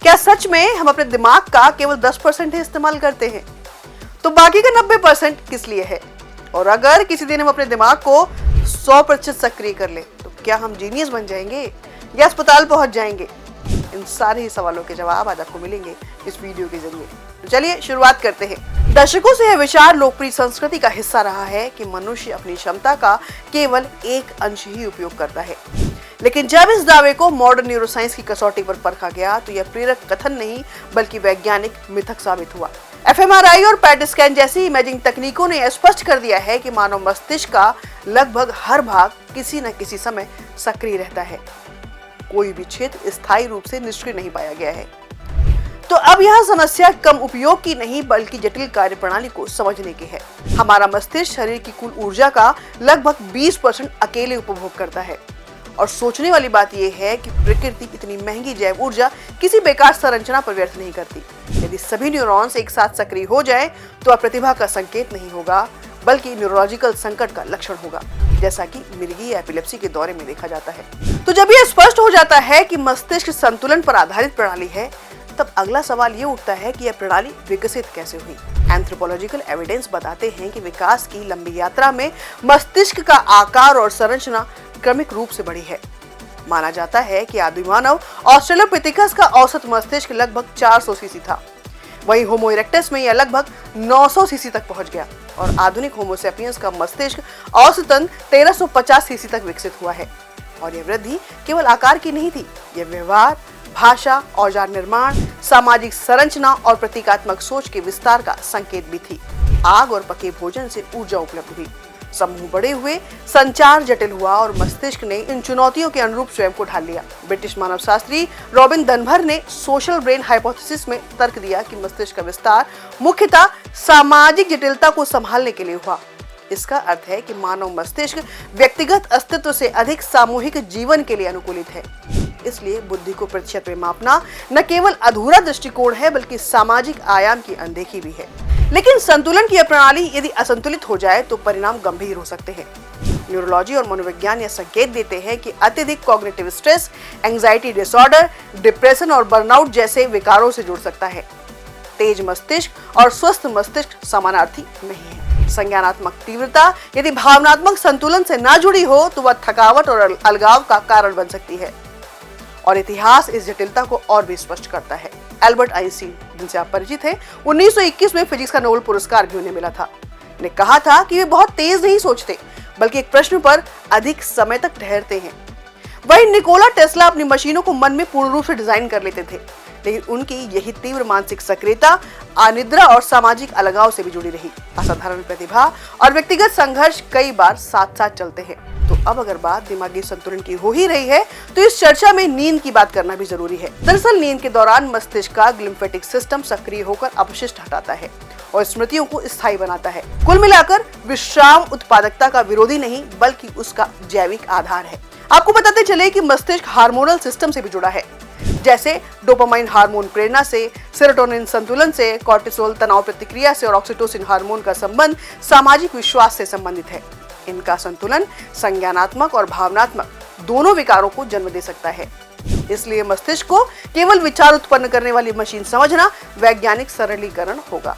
क्या सच में हम अपने दिमाग का केवल 10% ही इस्तेमाल करते हैं? तो बाकी का 90% किस लिए है? और अगर किसी दिन हम अपने दिमाग को 100% सक्रिय कर ले तो क्या हम जीनियस बन जाएंगे या अस्पताल पहुंच जाएंगे? इन सारे ही सवालों के जवाब आज आपको मिलेंगे इस वीडियो के जरिए। तो चलिए शुरुआत करते हैं। दशकों से यह विचार लोकप्रिय संस्कृति का हिस्सा रहा है कि मनुष्य अपनी क्षमता का केवल एक अंश ही उपयोग करता है। लेकिन जब इस दावे को मॉडर्न न्यूरोसाइंस की कसौटी पर परखा गया तो यह प्रेरक कथन नहीं बल्कि वैज्ञानिक मिथक साबित हुआ। एफएमआरआई और पैट स्कैन जैसी इमेजिंग तकनीकों ने स्पष्ट कर दिया है कि मानव मस्तिष्क का लगभग हर भाग किसी न किसी समय सक्रिय रहता है। कोई भी क्षेत्र स्थायी रूप से निष्क्रिय नहीं पाया गया है। तो अब यह समस्या कम उपयोग की नहीं बल्कि जटिल कार्यप्रणाली को समझने की है। हमारा मस्तिष्क शरीर की कुल ऊर्जा का लगभग 20% अकेले उपभोग करता है। और सोचने वाली बात यह है कि प्रकृति इतनी महंगी जैव ऊर्जा किसी बेकार संरचना पर व्यर्थ नहीं करती। यदि सभी न्यूरॉन्स एक साथ सक्रिय हो जाए तो प्रतिभा का संकेत नहीं होगा बल्कि न्यूरोलॉजिकल संकट का लक्षण होगा, जैसा कि मिर्गी या एपिलेप्सी के दौरे में देखा जाता है। तो जब यह स्पष्ट हो जाता है कि मस्तिष्क संतुलन पर आधारित प्रणाली है, तब अगला सवाल ये उठता है कि यह प्रणाली विकसित कैसे हुई। एंथ्रोपोलॉजिकल एविडेंस बताते हैं कि विकास की लंबी यात्रा में मस्तिष्क का आकार और संरचना क्रमिक रूप से बढ़ी है। माना जाता है कि आदि मानव ऑस्ट्रेलोपिथेकस का औसत मस्तिष्क लगभग 400 सीसी था। वहीं होमो इरेक्टस में यह लगभग 900 सीसी तक पहुंच गया और आधुनिक होमो सेपियंस का मस्तिष्क औसतन 1350 सीसी तक विकसित हुआ है। और यह वृद्धि केवल आकार की नहीं थी, यह व्यवहार, भाषा, औजार निर्माण, सामाजिक संरचना और प्रतीकात्मक सोच के विस्तार का संकेत भी थी। आग और पके भोजन से ऊर्जा उपलब्ध हुई, समूह बड़े हुए, संचार जटिल हुआ और मस्तिष्क ने इन चुनौतियों के अनुरूप स्वयं को ढाल लिया। ब्रिटिश मानवशास्त्री रॉबिन डनभर ने सोशल ब्रेन हाइपोथेसिस में तर्क दिया कि मस्तिष्क का विस्तार मुख्यतः सामाजिक जटिलता को संभालने के लिए हुआ। इसका अर्थ है कि मानव मस्तिष्क व्यक्तिगत अस्तित्व से अधिक सामूहिक जीवन के लिए अनुकूलित है। इसलिए बुद्धि को प्रतिशत में मापना न केवल अधूरा दृष्टिकोण है बल्कि सामाजिक आयाम की अनदेखी भी है। लेकिन संतुलन की प्रणाली यदि असंतुलित हो जाए तो परिणाम गंभीर हो सकते हैं। न्यूरोलॉजी और मनोविज्ञान यह संकेत देते हैं कि अत्यधिक cognitive stress, anxiety disorder, depression और बर्नआउट जैसे विकारों से जुड़ सकता है। तेज मस्तिष्क और स्वस्थ मस्तिष्क समानार्थी नहीं है। संज्ञानात्मक तीव्रता यदि भावनात्मक संतुलन से ना जुड़ी हो तो वह थकावट और अलगाव का कारण बन सकती है। और इतिहास इस जटिलता को और भी स्पष्ट करता है। एल्बर्ट आइंस्टीन, जिनसे आप परिचित हैं, 1921 में फिजिक्स का नोबेल पुरस्कार भी उन्हें मिला था, ने कहा था कि वे बहुत तेज नहीं सोचते बल्कि एक प्रश्न पर अधिक समय तक ठहरते हैं। वहीं निकोला टेस्ला अपनी मशीनों को मन में पूर्ण रूप से डिजाइन कर लेते थे, लेकिन उनकी यही तीव्र मानसिक सक्रियता अनिद्रा और सामाजिक अलगाव से भी जुड़ी रही। असाधारण प्रतिभा और व्यक्तिगत संघर्ष कई बार साथ साथ चलते हैं। तो अब अगर बात दिमागी संतुलन की हो ही रही है तो इस चर्चा में नींद की बात करना भी जरूरी है। दरअसल नींद के दौरान मस्तिष्क का ग्लिम्फेटिक सिस्टम सक्रिय होकर अपशिष्ट हटाता है और स्मृतियों को स्थायी बनाता है। कुल मिलाकर विश्राम उत्पादकता का विरोधी नहीं बल्कि उसका जैविक आधार है। आपको बताते चले कि मस्तिष्क हार्मोनल सिस्टम से भी जुड़ा है, जैसे डोपामाइन हार्मोन प्रेरणा से, सेरोटोनिन संतुलन से, कॉर्टिसोल तनाव प्रतिक्रिया से और ऑक्सीटोसिन हार्मोन का संबंध सामाजिक विश्वास से संबंधित है। इनका संतुलन संज्ञानात्मक और भावनात्मक दोनों विकारों को जन्म दे सकता है। इसलिए मस्तिष्क को केवल विचार उत्पन्न करने वाली मशीन समझना वैज्ञानिक सरलीकरण होगा।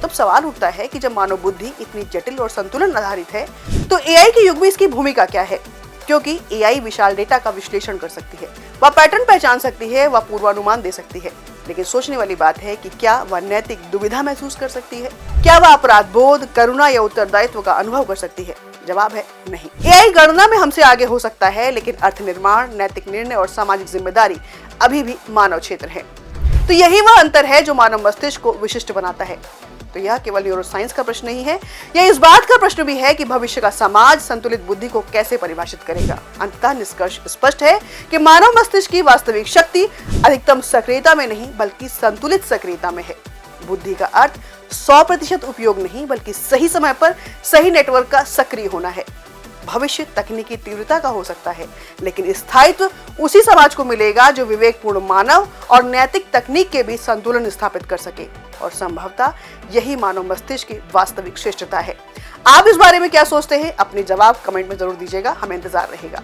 तब सवाल उठता है कि जब मानव बुद्धि इतनी जटिल और संतुलन आधारित है तो एआई के युग में इसकी भूमिका क्या है? क्योंकि एआई विशाल डेटा का विश्लेषण कर सकती है, वह पैटर्न पहचान सकती है, वह पूर्वानुमान दे सकती है। लेकिन सोचने वाली बात है कि क्या वह नैतिक दुविधा महसूस कर सकती है? क्या वह अपराध बोध, करुणा या उत्तरदायित्व का अनुभव कर सकती है? जवाब है नहीं। एआई गणना में हमसे आगे हो सकता है, लेकिन अर्थ निर्माण, नैतिक निर्णय और सामाजिक जिम्मेदारी अभी भी मानव क्षेत्र है। तो यही वह अंतर है जो मानव मस्तिष्क को विशिष्ट बनाता है। तो यह केवल न्यूरोसाइंस का प्रश्न नहीं है, यह इस बात का प्रश्न भी है कि भविष्य का समाज संतुलित बुद्धि को कैसे परिभाषित करेगा। अंततः निष्कर्ष स्पष्ट है कि मानव मस्तिष्क की वास्तविक शक्ति अधिकतम सक्रियता में नहीं बल्कि संतुलित सक्रियता में है। बुद्धि का अर्थ 100% उपयोग नहीं बल्कि सही समय पर सही नेटवर्क का सक्रिय होना है। भविष्य तकनीकी तीव्रता का हो सकता है, लेकिन स्थायित्व उसी समाज को मिलेगा जो विवेकपूर्ण मानव और नैतिक तकनीक के बीच संतुलन स्थापित कर सके। और संभवतः यही मानव मस्तिष्क की वास्तविक श्रेष्ठता है। आप इस बारे में क्या सोचते हैं? अपने जवाब कमेंट में जरूर दीजिएगा, हमें इंतजार रहेगा।